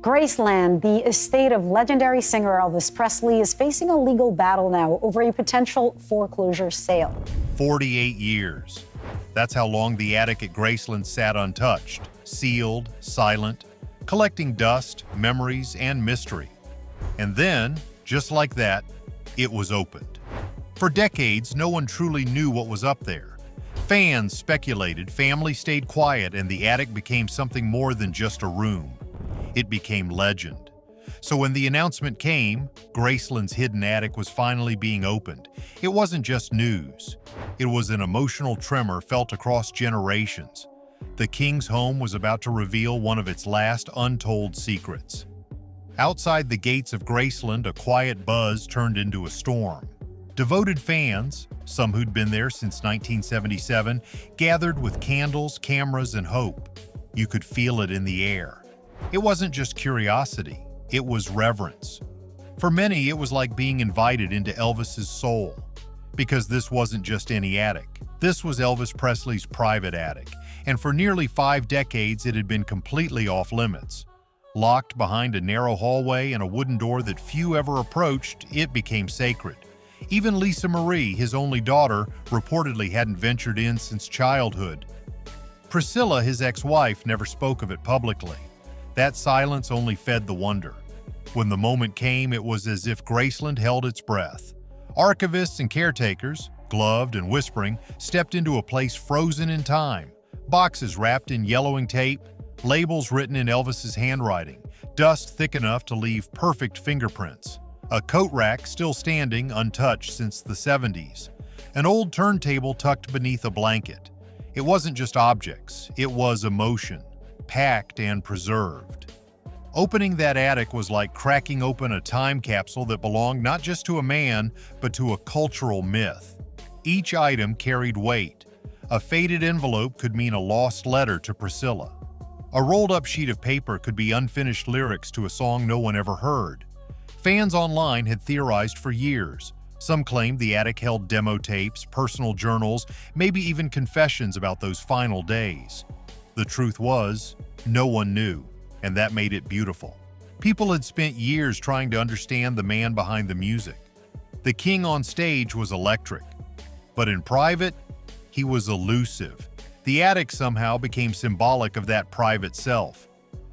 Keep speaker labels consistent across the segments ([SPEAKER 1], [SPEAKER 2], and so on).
[SPEAKER 1] Graceland, the estate of legendary singer Elvis Presley, is facing a legal battle now over a potential foreclosure sale.
[SPEAKER 2] 48 years. That's how long the attic at Graceland sat untouched, sealed, silent, collecting dust, memories, and mystery. And then, just like that, it was opened. For decades, no one truly knew what was up there. Fans speculated, families stayed quiet, and the attic became something more than just a room. It became legend. So when the announcement came, Graceland's hidden attic was finally being opened. It wasn't just news. It was an emotional tremor felt across generations. The king's home was about to reveal one of its last untold secrets. Outside the gates of Graceland, a quiet buzz turned into a storm. Devoted fans, some who'd been there since 1977, gathered with candles, cameras, and hope. You could feel it in the air. It wasn't just curiosity, it was reverence. For many, it was like being invited into Elvis's soul. Because this wasn't just any attic. This was Elvis Presley's private attic, and for nearly 5 decades it had been completely off limits. Locked behind a narrow hallway and a wooden door that few ever approached, it became sacred. Even Lisa Marie, his only daughter, reportedly hadn't ventured in since childhood. Priscilla, his ex-wife, never spoke of it publicly. That silence only fed the wonder. When the moment came, it was as if Graceland held its breath. Archivists and caretakers, gloved and whispering, stepped into a place frozen in time. Boxes wrapped in yellowing tape, labels written in Elvis's handwriting, dust thick enough to leave perfect fingerprints. A coat rack still standing, untouched since the 70s. An old turntable tucked beneath a blanket. It wasn't just objects, it was emotion, packed and preserved. Opening that attic was like cracking open a time capsule that belonged not just to a man, but to a cultural myth. Each item carried weight. A faded envelope could mean a lost letter to Priscilla. A rolled-up sheet of paper could be unfinished lyrics to a song no one ever heard. Fans online had theorized for years. Some claimed the attic held demo tapes, personal journals, maybe even confessions about those final days. The truth was, no one knew, and that made it beautiful. People had spent years trying to understand the man behind the music. The king on stage was electric, but in private, he was elusive. The attic somehow became symbolic of that private self,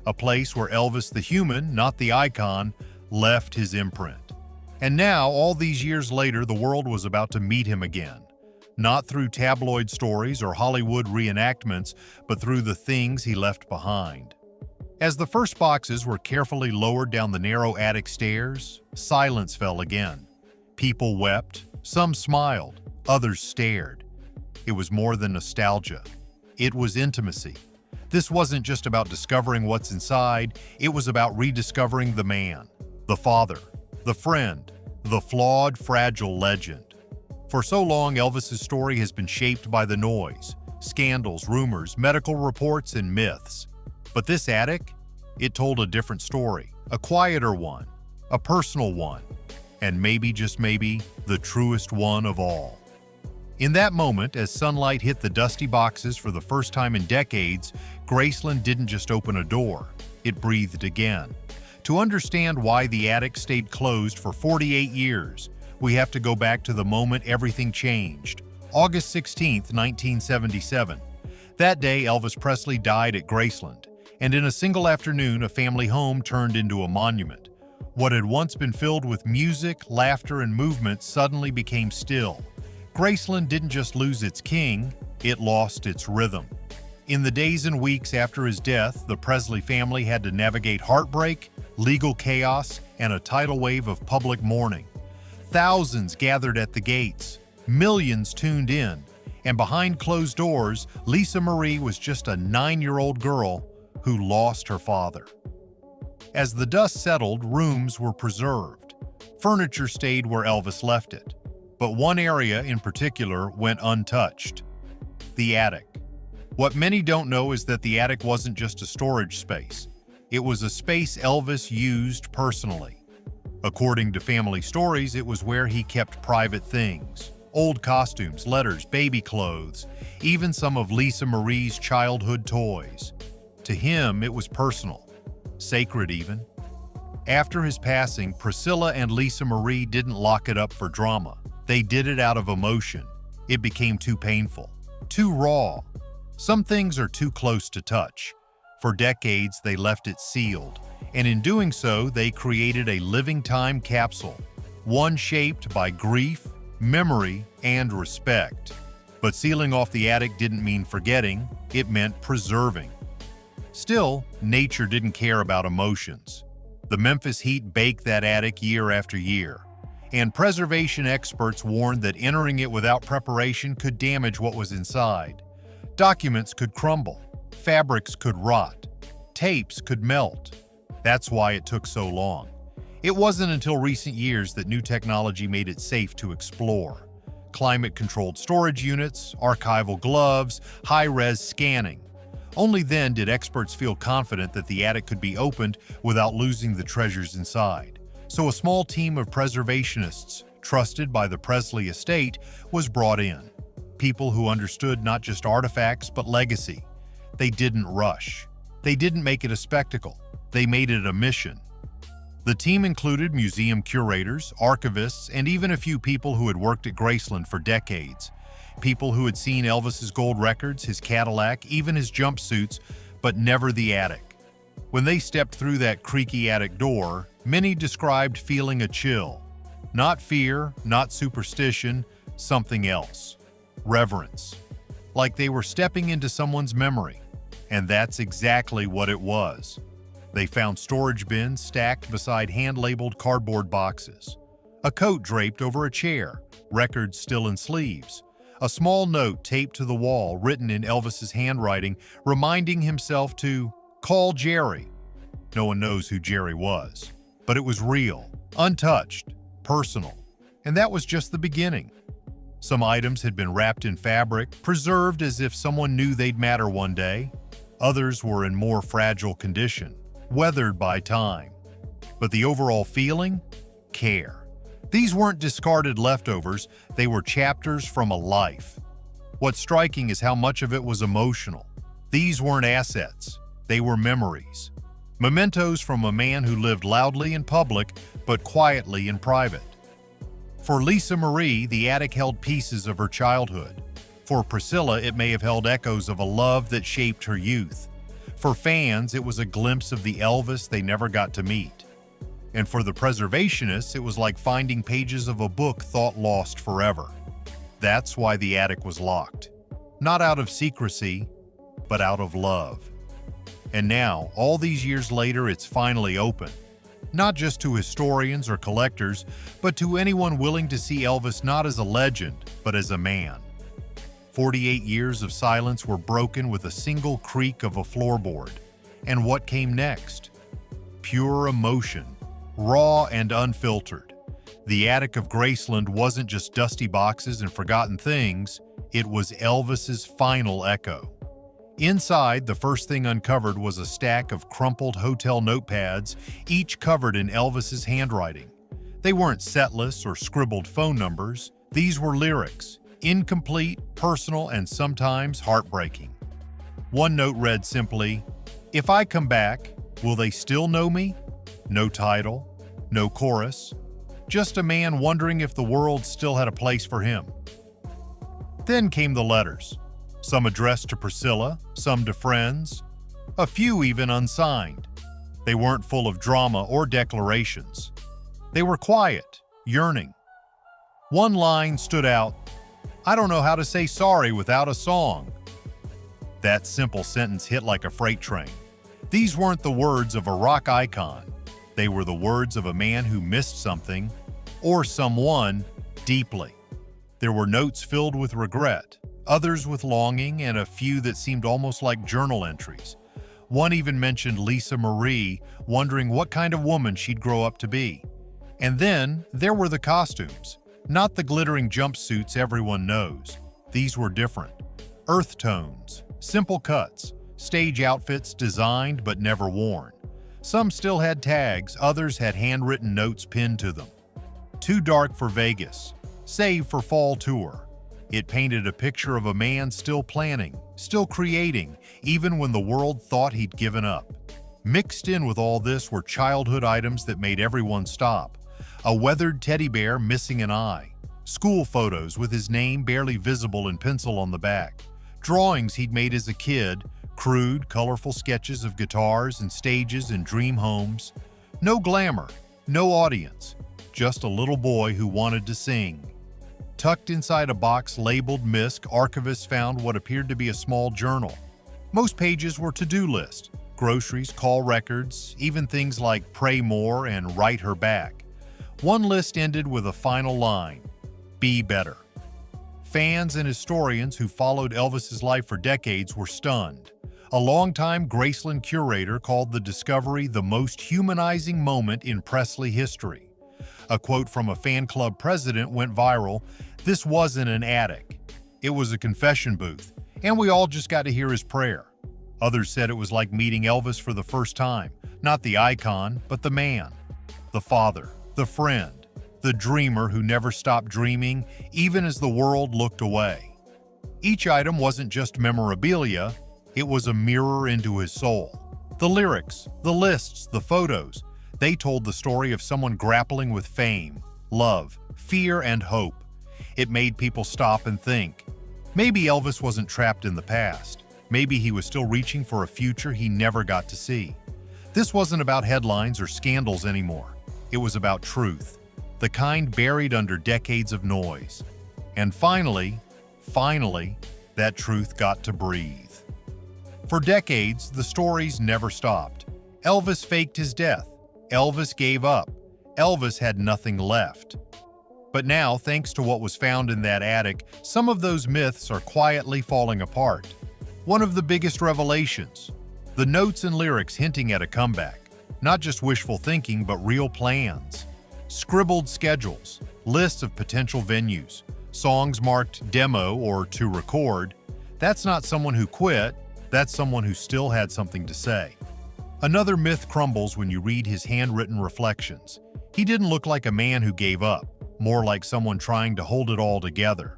[SPEAKER 2] a place where Elvis the human, not the icon, left his imprint. And now, all these years later, the world was about to meet him again. Not through tabloid stories or Hollywood reenactments, but through the things he left behind. As the first boxes were carefully lowered down the narrow attic stairs, silence fell again. People wept, some smiled, others stared. It was more than nostalgia. It was intimacy. This wasn't just about discovering what's inside, it was about rediscovering the man, the father, the friend, the flawed, fragile legend. For so long, Elvis's story has been shaped by the noise, scandals, rumors, medical reports, and myths. But this attic, it told a different story, a quieter one, a personal one, and maybe, just maybe, the truest one of all. In that moment, as sunlight hit the dusty boxes for the first time in decades, Graceland didn't just open a door, it breathed again. To understand why the attic stayed closed for 48 years, we have to go back to the moment everything changed, August 16, 1977. That day, Elvis Presley died at Graceland, and in a single afternoon, a family home turned into a monument. What had once been filled with music, laughter, and movement suddenly became still. Graceland didn't just lose its king, it lost its rhythm. In the days and weeks after his death, the Presley family had to navigate heartbreak, legal chaos, and a tidal wave of public mourning. Thousands gathered at the gates, millions tuned in, and behind closed doors, Lisa Marie was just a 9-year-old girl who lost her father. As the dust settled, rooms were preserved. Furniture stayed where Elvis left it. But one area in particular went untouched: the attic. What many don't know is that the attic wasn't just a storage space. It was a space Elvis used personally. According to family stories, it was where he kept private things: old costumes, letters, baby clothes, even some of Lisa Marie's childhood toys. To him, it was personal. sacred even. After his passing, Priscilla and Lisa Marie didn't lock it up for drama. They did it out of emotion. It became too painful, too raw. Some things are too close to touch. For decades, they left it sealed, and in doing so, they created a living time capsule, one shaped by grief, memory, and respect. But sealing off the attic didn't mean forgetting, it meant preserving. Still, nature didn't care about emotions. The Memphis heat baked that attic year after year, and preservation experts warned that entering it without preparation could damage what was inside. Documents could crumble, fabrics could rot, tapes could melt. That's why it took so long. It wasn't until recent years that new technology made it safe to explore. Climate-controlled storage units, archival gloves, high-res scanning. Only then did experts feel confident that the attic could be opened without losing the treasures inside. So a small team of preservationists, trusted by the Presley estate, was brought in. People who understood not just artifacts, but legacy. They didn't rush. They didn't make it a spectacle. They made it a mission. The team included museum curators, archivists, and even a few people who had worked at Graceland for decades. People who had seen Elvis's gold records, his Cadillac, even his jumpsuits, but never the attic. When they stepped through that creaky attic door, many described feeling a chill. Not fear, not superstition, something else. Reverence. Like they were stepping into someone's memory. And that's exactly what it was. They found storage bins stacked beside hand-labeled cardboard boxes. A coat draped over a chair, records still in sleeves. A small note taped to the wall written in Elvis's handwriting, reminding himself to call Jerry. No one knows who Jerry was, but it was real, untouched, personal. And that was just the beginning. Some items had been wrapped in fabric, preserved as if someone knew they'd matter one day. Others were in more fragile condition, weathered by time. But the overall feeling? Care. These weren't discarded leftovers, they were chapters from a life. What's striking is how much of it was emotional. These weren't assets, they were memories. Mementos from a man who lived loudly in public, but quietly in private. For Lisa Marie, the attic held pieces of her childhood. For Priscilla, it may have held echoes of a love that shaped her youth. For fans, it was a glimpse of the Elvis they never got to meet. And for the preservationists, it was like finding pages of a book thought lost forever. That's why the attic was locked. Not out of secrecy, but out of love. And now, all these years later, it's finally open. Not just to historians or collectors, but to anyone willing to see Elvis not as a legend, but as a man. 48 years of silence were broken with a single creak of a floorboard. And what came next? Pure emotion. Raw and unfiltered. The attic of Graceland wasn't just dusty boxes and forgotten things, it was Elvis's final echo. Inside, the first thing uncovered was a stack of crumpled hotel notepads, each covered in Elvis's handwriting. They weren't set lists or scribbled phone numbers, these were lyrics, incomplete, personal, and sometimes heartbreaking. One note read simply, "If I come back, will they still know me?" No title, no chorus, just a man wondering if the world still had a place for him. Then came the letters, some addressed to Priscilla, some to friends, a few even unsigned. They weren't full of drama or declarations. They were quiet, yearning. One line stood out, "I don't know how to say sorry without a song." That simple sentence hit like a freight train. These weren't the words of a rock icon. They were the words of a man who missed something, or someone, deeply. There were notes filled with regret, others with longing, and a few that seemed almost like journal entries. One even mentioned Lisa Marie, wondering what kind of woman she'd grow up to be. And then there were the costumes, not the glittering jumpsuits everyone knows. These were different. Earth tones, simple cuts, stage outfits designed but never worn. Some still had tags, others had handwritten notes pinned to them. Too dark for Vegas, save for fall tour. It painted a picture of a man still planning, still creating, even when the world thought he'd given up. Mixed in with all this were childhood items that made everyone stop. A weathered teddy bear missing an eye, school photos with his name barely visible in pencil on the back, drawings he'd made as a kid, crude, colorful sketches of guitars and stages and dream homes. No glamour, no audience, just a little boy who wanted to sing. Tucked inside a box labeled Misc, archivists found what appeared to be a small journal. Most pages were to-do lists, groceries, call records, even things like pray more and write her back. One list ended with a final line, be better. Fans and historians who followed Elvis's life for decades were stunned. A longtime Graceland curator called the discovery the most humanizing moment in Presley history. A quote from a fan club president went viral, "This wasn't an attic. It was a confession booth, and we all just got to hear his prayer." Others said it was like meeting Elvis for the first time, not the icon, but the man, the father, the friend, the dreamer who never stopped dreaming, even as the world looked away. Each item wasn't just memorabilia, it was a mirror into his soul. The lyrics, the lists, the photos, they told the story of someone grappling with fame, love, fear, and hope. It made people stop and think. Maybe Elvis wasn't trapped in the past. Maybe he was still reaching for a future he never got to see. This wasn't about headlines or scandals anymore. It was about truth, the kind buried under decades of noise. And finally, that truth got to breathe. For decades, the stories never stopped. Elvis faked his death. Elvis gave up. Elvis had nothing left. But now, thanks to what was found in that attic, some of those myths are quietly falling apart. One of the biggest revelations, the notes and lyrics hinting at a comeback. Not just wishful thinking, but real plans. Scribbled schedules, lists of potential venues, songs marked demo or to record. That's not someone who quit, that's someone who still had something to say. Another myth crumbles when you read his handwritten reflections. He didn't look like a man who gave up, more like someone trying to hold it all together.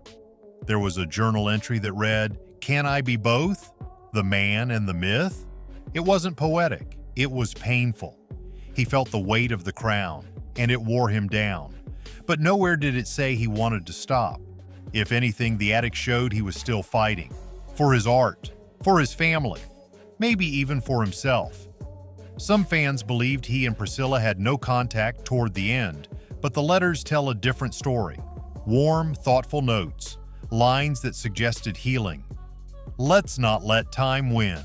[SPEAKER 2] There was a journal entry that read, "Can I be both? The man and the myth?" It wasn't poetic, it was painful. He felt the weight of the crown, and it wore him down. But nowhere did it say he wanted to stop. If anything, the attic showed he was still fighting. For his art, for his family, maybe even for himself. Some fans believed he and Priscilla had no contact toward the end, but the letters tell a different story. Warm, thoughtful notes, lines that suggested healing. Let's not let time win.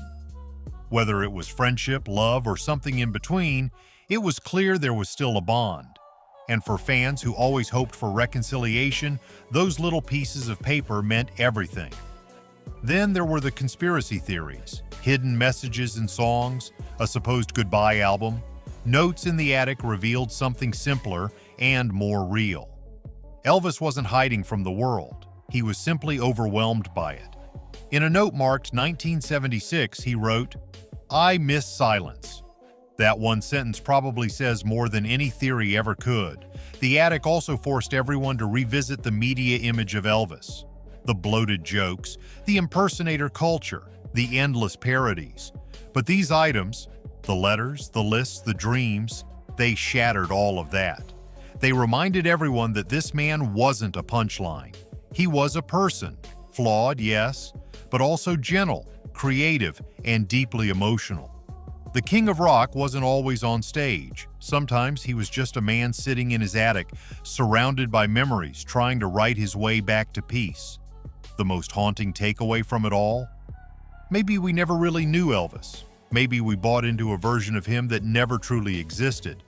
[SPEAKER 2] Whether it was friendship, love, or something in between, it was clear there was still a bond. And for fans who always hoped for reconciliation, those little pieces of paper meant everything. Then there were the conspiracy theories, hidden messages in songs, a supposed goodbye album. Notes in the attic revealed something simpler and more real. Elvis wasn't hiding from the world. He was simply overwhelmed by it. In a note marked 1976, he wrote, "I miss silence." That one sentence probably says more than any theory ever could. The attic also forced everyone to revisit the media image of Elvis. The bloated jokes, the impersonator culture, the endless parodies. But these items, the letters, the lists, the dreams, they shattered all of that. They reminded everyone that this man wasn't a punchline. He was a person, flawed, yes, but also gentle, creative, and deeply emotional. The King of Rock wasn't always on stage. Sometimes he was just a man sitting in his attic, surrounded by memories, trying to write his way back to peace. The most haunting takeaway from it all? Maybe we never really knew Elvis. Maybe we bought into a version of him that never truly existed.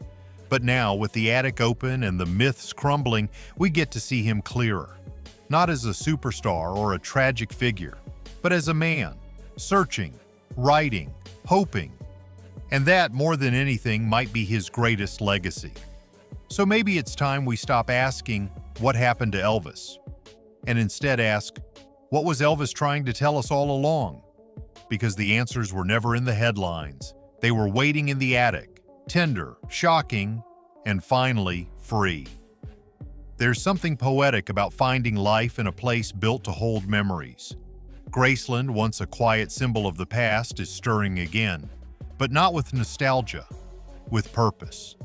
[SPEAKER 2] But now, with the attic open and the myths crumbling, we get to see him clearer. Not as a superstar or a tragic figure, but as a man, searching, writing, hoping. And that, more than anything, might be his greatest legacy. So maybe it's time we stop asking, what happened to Elvis? And instead ask, what was Elvis trying to tell us all along? Because the answers were never in the headlines. They were waiting in the attic, tender, shocking, and finally, free. There's something poetic about finding life in a place built to hold memories. Graceland, once a quiet symbol of the past, is stirring again. but not with nostalgia, with purpose.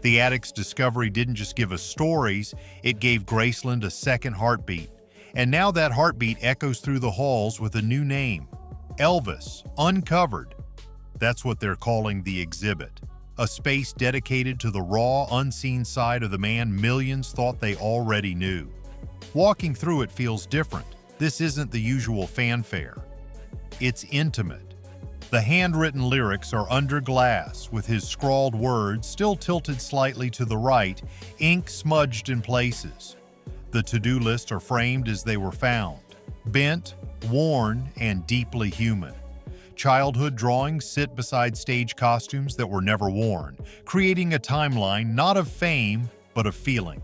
[SPEAKER 2] The attic's discovery didn't just give us stories, it gave Graceland a second heartbeat. And now that heartbeat echoes through the halls with a new name, Elvis, Uncovered. That's what they're calling the exhibit, a space dedicated to the raw, unseen side of the man millions thought they already knew. Walking through it feels different. This isn't the usual fanfare. It's intimate. The handwritten lyrics are under glass, with his scrawled words still tilted slightly to the right, ink smudged in places. The to-do lists are framed as they were found, bent, worn, and deeply human. Childhood drawings sit beside stage costumes that were never worn, creating a timeline not of fame, but of feeling.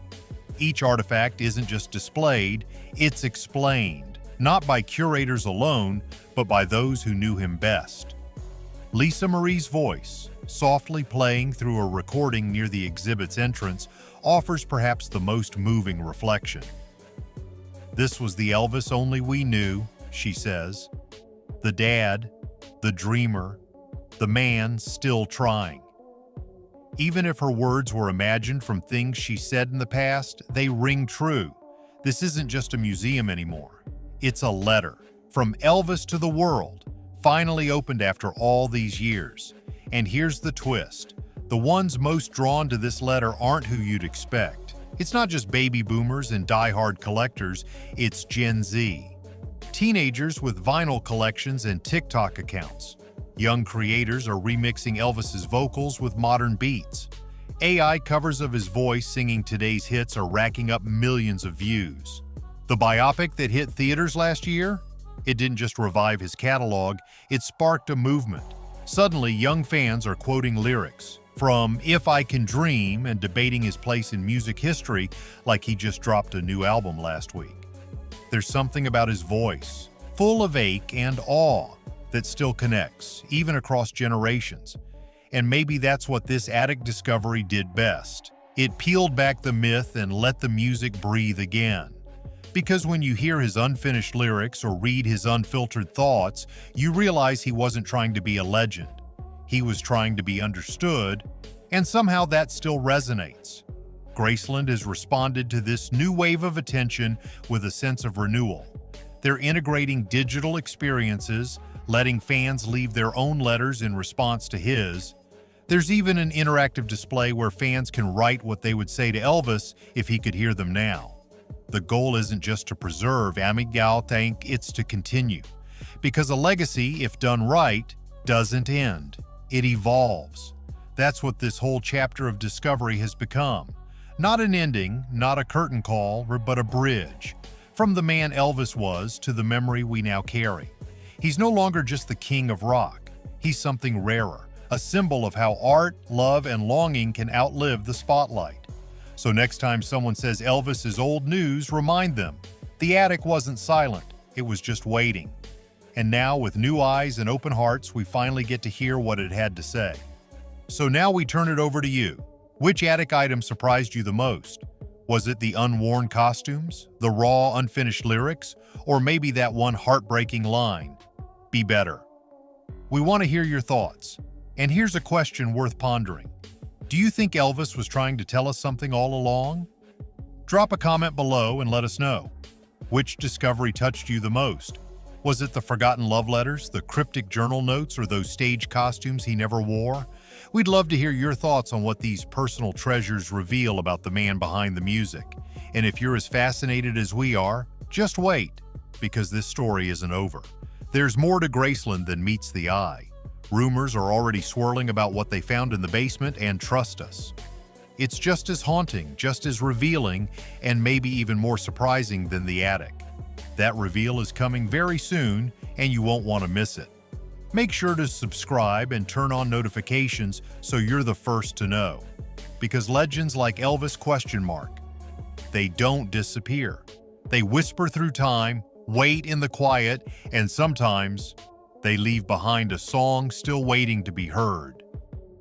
[SPEAKER 2] Each artifact isn't just displayed, it's explained, not by curators alone, but by those who knew him best. Lisa Marie's voice, softly playing through a recording near the exhibit's entrance, offers perhaps the most moving reflection. "This was the Elvis only we knew," she says. "The dad, the dreamer, the man still trying." Even if her words were imagined from things she said in the past, they ring true. This isn't just a museum anymore. It's a letter from Elvis to the world, finally opened after all these years. And here's the twist. The ones most drawn to this letter aren't who you'd expect. It's not just baby boomers and die-hard collectors, it's Gen Z. Teenagers with vinyl collections and TikTok accounts. Young creators are remixing Elvis's vocals with modern beats. AI covers of his voice singing today's hits are racking up millions of views. The biopic that hit theaters last year? It didn't just revive his catalog, it sparked a movement. Suddenly, young fans are quoting lyrics from "If I Can Dream" and debating his place in music history like he just dropped a new album last week. There's something about his voice, full of ache and awe, that still connects, even across generations. And maybe that's what this attic discovery did best. It peeled back the myth and let the music breathe again. Because when you hear his unfinished lyrics or read his unfiltered thoughts, you realize he wasn't trying to be a legend. He was trying to be understood, and somehow that still resonates. Graceland has responded to this new wave of attention with a sense of renewal. They're integrating digital experiences, letting fans leave their own letters in response to his. There's even an interactive display where fans can write what they would say to Elvis if he could hear them now. The goal isn't just to preserve Amigal Tank, it's to continue. Because a legacy, if done right, doesn't end. It evolves. That's what this whole chapter of discovery has become. Not an ending, not a curtain call, but a bridge. From the man Elvis was to the memory we now carry. He's no longer just the king of rock. He's something rarer, a symbol of how art, love, and longing can outlive the spotlight. So next time someone says Elvis is old news, remind them, the attic wasn't silent, it was just waiting. And now, with new eyes and open hearts, we finally get to hear what it had to say. So now we turn it over to you. Which attic item surprised you the most? Was it the unworn costumes, the raw, unfinished lyrics, or maybe that one heartbreaking line, "Be better"? We want to hear your thoughts. And here's a question worth pondering. Do you think Elvis was trying to tell us something all along? Drop a comment below and let us know. Which discovery touched you the most? Was it the forgotten love letters, the cryptic journal notes, or those stage costumes he never wore? We'd love to hear your thoughts on what these personal treasures reveal about the man behind the music. And if you're as fascinated as we are, just wait, because this story isn't over. There's more to Graceland than meets the eye. Rumors are already swirling about what they found in the basement, and trust us, it's just as haunting, just as revealing, and maybe even more surprising than the attic. That reveal is coming very soon, and you won't want to miss it. Make sure to subscribe and turn on notifications so you're the first to know. Because legends like Elvis ? They don't disappear. They whisper through time, wait in the quiet, and sometimes they leave behind a song still waiting to be heard.